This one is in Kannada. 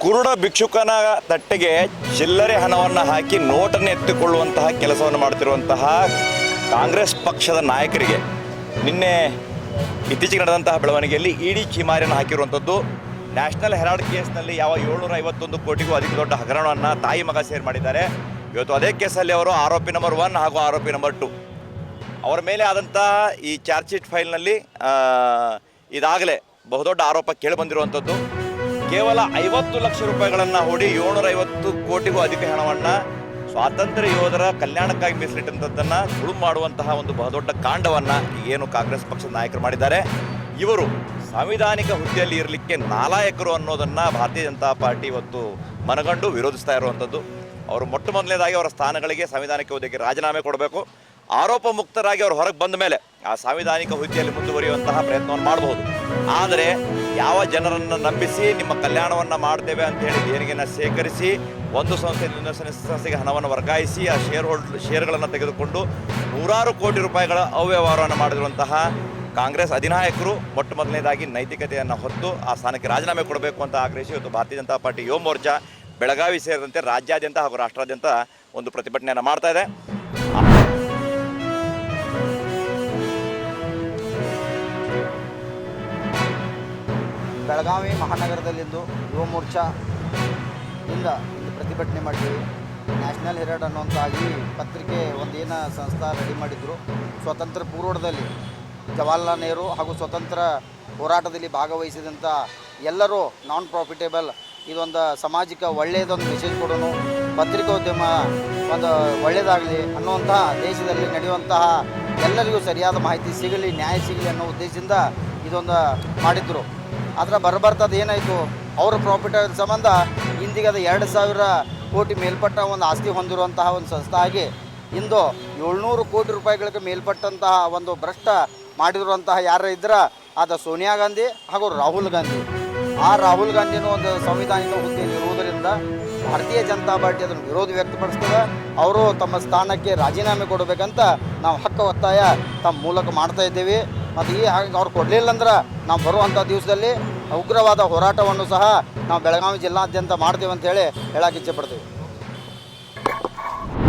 ಕುರುಡ ಭಿಕ್ಷುಕನ ತಟ್ಟೆಗೆ ಚಿಲ್ಲರೆ ಹಣವನ್ನು ಹಾಕಿ ನೋಟನ್ನು ಎತ್ತಿಕೊಳ್ಳುವಂತಹ ಕೆಲಸವನ್ನು ಮಾಡ್ತಿರುವಂತಹ ಕಾಂಗ್ರೆಸ್ ಪಕ್ಷದ ನಾಯಕರಿಗೆ ನಿನ್ನೆ ಇತ್ತೀಚೆಗೆ ನಡೆದಂತಹ ಬೆಳವಣಿಗೆಯಲ್ಲಿ ಇಡಿ ಛೀಮಾರಿಯನ್ನು ಹಾಕಿರುವಂಥದ್ದು. ನ್ಯಾಷನಲ್ ಹೆರಾಲ್ಡ್ ಕೇಸ್ನಲ್ಲಿ ಯಾವ 751 ಕೋಟಿಗೂ ಅಧಿಕ ದೊಡ್ಡ ಹಗರಣವನ್ನು ತಾಯಿ ಮಗ ಸೇರಿ ಮಾಡಿದ್ದಾರೆ. ಇವತ್ತು ಅದೇ ಕೇಸಲ್ಲಿ ಅವರು ಆರೋಪಿ ನಂಬರ್ 1 ಹಾಗೂ ಆರೋಪಿ ನಂಬರ್ 2 ಅವರ ಮೇಲೆ ಆದಂತಹ ಈ ಚಾರ್ಜ್ ಶೀಟ್ ಫೈಲ್ನಲ್ಲಿ ಇದಾಗಲೇ ಬಹುದೊಡ್ಡ ಆರೋಪ ಕೇಳಿಬಂದಿರುವಂಥದ್ದು. ಕೇವಲ 50 ಲಕ್ಷ ರೂಪಾಯಿಗಳನ್ನು ಹೂಡಿ 750 ಕೋಟಿಗೂ ಅಧಿಕ ಹಣವನ್ನು ಸ್ವಾತಂತ್ರ್ಯ ಯೋಧರ ಕಲ್ಯಾಣಕ್ಕಾಗಿ ಮೀಸಲಿಟ್ಟಂಥದ್ದನ್ನು ಸುಳು ಮಾಡುವಂತಹ ಒಂದು ಬಹುದೊಡ್ಡ ಕಾಂಡವನ್ನು ಏನು ಕಾಂಗ್ರೆಸ್ ಪಕ್ಷದ ನಾಯಕರು ಮಾಡಿದ್ದಾರೆ. ಇವರು ಸಾಂವಿಧಾನಿಕ ಹುದ್ದೆಯಲ್ಲಿ ಇರಲಿಕ್ಕೆ ನಾಲಾಯಕರು ಅನ್ನೋದನ್ನು ಭಾರತೀಯ ಜನತಾ ಪಾರ್ಟಿ ಇವತ್ತು ಮನಗಂಡು ವಿರೋಧಿಸ್ತಾ ಇರುವಂಥದ್ದು. ಅವರು ಮೊದಲನೇದಾಗಿ ಅವರ ಸ್ಥಾನಗಳಿಗೆ ಸಾಂವಿಧಾನಿಕ ಹುದ್ದೆಗೆ ರಾಜೀನಾಮೆ ಕೊಡಬೇಕು. ಆರೋಪ ಮುಕ್ತರಾಗಿ ಅವರು ಹೊರಗೆ ಬಂದ ಮೇಲೆ ಆ ಸಾಂವಿಧಾನಿಕ ಹುದ್ದೆಯಲ್ಲಿ ಮುಂದುವರಿಯುವಂತಹ ಪ್ರಯತ್ನವನ್ನು ಮಾಡಬಹುದು. ಆದರೆ ಯಾವ ಜನರನ್ನು ನಂಬಿಸಿ ನಿಮ್ಮ ಕಲ್ಯಾಣವನ್ನು ಮಾಡ್ತೇವೆ ಅಂತೇಳಿ ದೇಣಿಗೆಯನ್ನು ಸೇಕರಿಸಿ ಒಂದು ಸಂಸ್ಥೆಯಿಂದ ಇನ್ನೊಂದು ಸಂಸ್ಥೆಗೆ ಹಣವನ್ನು ವರ್ಗಾಯಿಸಿ ಆ ಶೇರ್ಗಳನ್ನು ತೆಗೆದುಕೊಂಡು ನೂರಾರು ಕೋಟಿ ರೂಪಾಯಿಗಳ ಅವ್ಯವಹಾರವನ್ನು ಮಾಡಿರುವಂತಹ ಕಾಂಗ್ರೆಸ್ ಅಧಿನಾಯಕರು ಮೊದಲನೇದಾಗಿ ನೈತಿಕತೆಯನ್ನು ಹೊತ್ತು ಆ ಸ್ಥಾನಕ್ಕೆ ರಾಜೀನಾಮೆ ಕೊಡಬೇಕು ಅಂತ ಆಗ್ರಹಿಸಿ ಇವತ್ತು ಭಾರತೀಯ ಜನತಾ ಪಾರ್ಟಿ ಯುವ ಮೋರ್ಚಾ ಬೆಳಗಾವಿ ಸೇರಿದಂತೆ ರಾಜ್ಯಾದ್ಯಂತ ಹಾಗೂ ರಾಷ್ಟ್ರಾದ್ಯಂತ ಒಂದು ಪ್ರತಿಭಟನೆಯನ್ನು ಮಾಡ್ತಾ ಇದೆ. ಬೆಳಗಾವಿ ಮಹಾನಗರದಲ್ಲಿಂದು ಯುವ ಮೋರ್ಚಾ ಇಂದು ಪ್ರತಿಭಟನೆ ಮಾಡಿದ್ದೀವಿ. ನ್ಯಾಷನಲ್ ಹೆರಾಲ್ಡ್ ಅನ್ನುವಂಥ ಈ ಪತ್ರಿಕೆ ಒಂದೇನು ಸಂಸ್ಥೆ ರೆಡಿ ಮಾಡಿದ್ರು. ಸ್ವತಂತ್ರ ಪೂರ್ವದಲ್ಲಿ ಜವಾಹರ್ಲಾಲ್ ನೆಹರು ಹಾಗೂ ಸ್ವತಂತ್ರ ಹೋರಾಟದಲ್ಲಿ ಭಾಗವಹಿಸಿದಂಥ ಎಲ್ಲರೂ ನಾನ್ ಪ್ರಾಫಿಟೇಬಲ್ ಇದೊಂದು ಸಮಾಜಕ್ಕೆ ಒಳ್ಳೆಯದೊಂದು ಮೆಸೇಜ್ ಕೊಡೋನು, ಪತ್ರಿಕೋದ್ಯಮ ಒಂದು ಒಳ್ಳೆಯದಾಗಲಿ ಅನ್ನುವಂತಹ ದೇಶದಲ್ಲಿ ನಡೆಯುವಂತಹ ಎಲ್ಲರಿಗೂ ಸರಿಯಾದ ಮಾಹಿತಿ ಸಿಗಲಿ, ನ್ಯಾಯ ಸಿಗಲಿ ಅನ್ನೋ ಉದ್ದೇಶದಿಂದ ಇದೊಂದು ಮಾಡಿದ್ರು. ಅದರ ಬರಬರ್ತದ ಏನಾಯಿತು, ಅವರ ಪ್ರಾಫಿಟ್ ಸಂಬಂಧ ಇಂದಿಗೆ ಅದು 2,000 ಕೋಟಿ ಮೇಲ್ಪಟ್ಟ ಒಂದು ಆಸ್ತಿ ಹೊಂದಿರುವಂತಹ ಒಂದು ಸಂಸ್ಥೆ ಆಗಿ ಇಂದು 700 ಕೋಟಿ ರೂಪಾಯಿಗಳಿಗೆ ಮೇಲ್ಪಟ್ಟಂತಹ ಒಂದು ಭ್ರಷ್ಟ ಮಾಡಿರುವಂತಹ ಯಾರು ಇದ್ರೆ ಅದು ಸೋನಿಯಾ ಗಾಂಧಿ ಹಾಗೂ ರಾಹುಲ್ ಗಾಂಧಿ. ಆ ರಾಹುಲ್ ಗಾಂಧಿನೂ ಒಂದು ಸಂವಿಧಾನಿಕ ಹುದ್ದೆಯಲ್ಲಿ ಇರುವುದರಿಂದ ಭಾರತೀಯ ಜನತಾ ಪಾರ್ಟಿ ಅದನ್ನು ವಿರೋಧ ವ್ಯಕ್ತಪಡಿಸ್ತದೆ. ಅವರು ತಮ್ಮ ಸ್ಥಾನಕ್ಕೆ ರಾಜೀನಾಮೆ ಕೊಡಬೇಕಂತ ನಾವು ಹಕ್ಕು ಒತ್ತಾಯ ತಮ್ಮ ಮೂಲಕ ಮಾಡ್ತಾ ಇದ್ದೇವೆ. ಮತ್ತು ಈ ಹಾಗೆ ಅವ್ರು ಕೊಡಲಿಲ್ಲ ಅಂದ್ರೆ ನಾವು ಬರುವಂಥ ದಿವಸದಲ್ಲಿ ಉಗ್ರವಾದ ಹೋರಾಟವನ್ನು ಸಹ ನಾವು ಬೆಳಗಾವಿ ಜಿಲ್ಲಾದ್ಯಂತ ಮಾಡ್ತೇವೆ ಅಂತೇಳಿ ಹೇಳಕ್ಕೆ ಇಚ್ಛೆಪಡ್ತೀವಿ.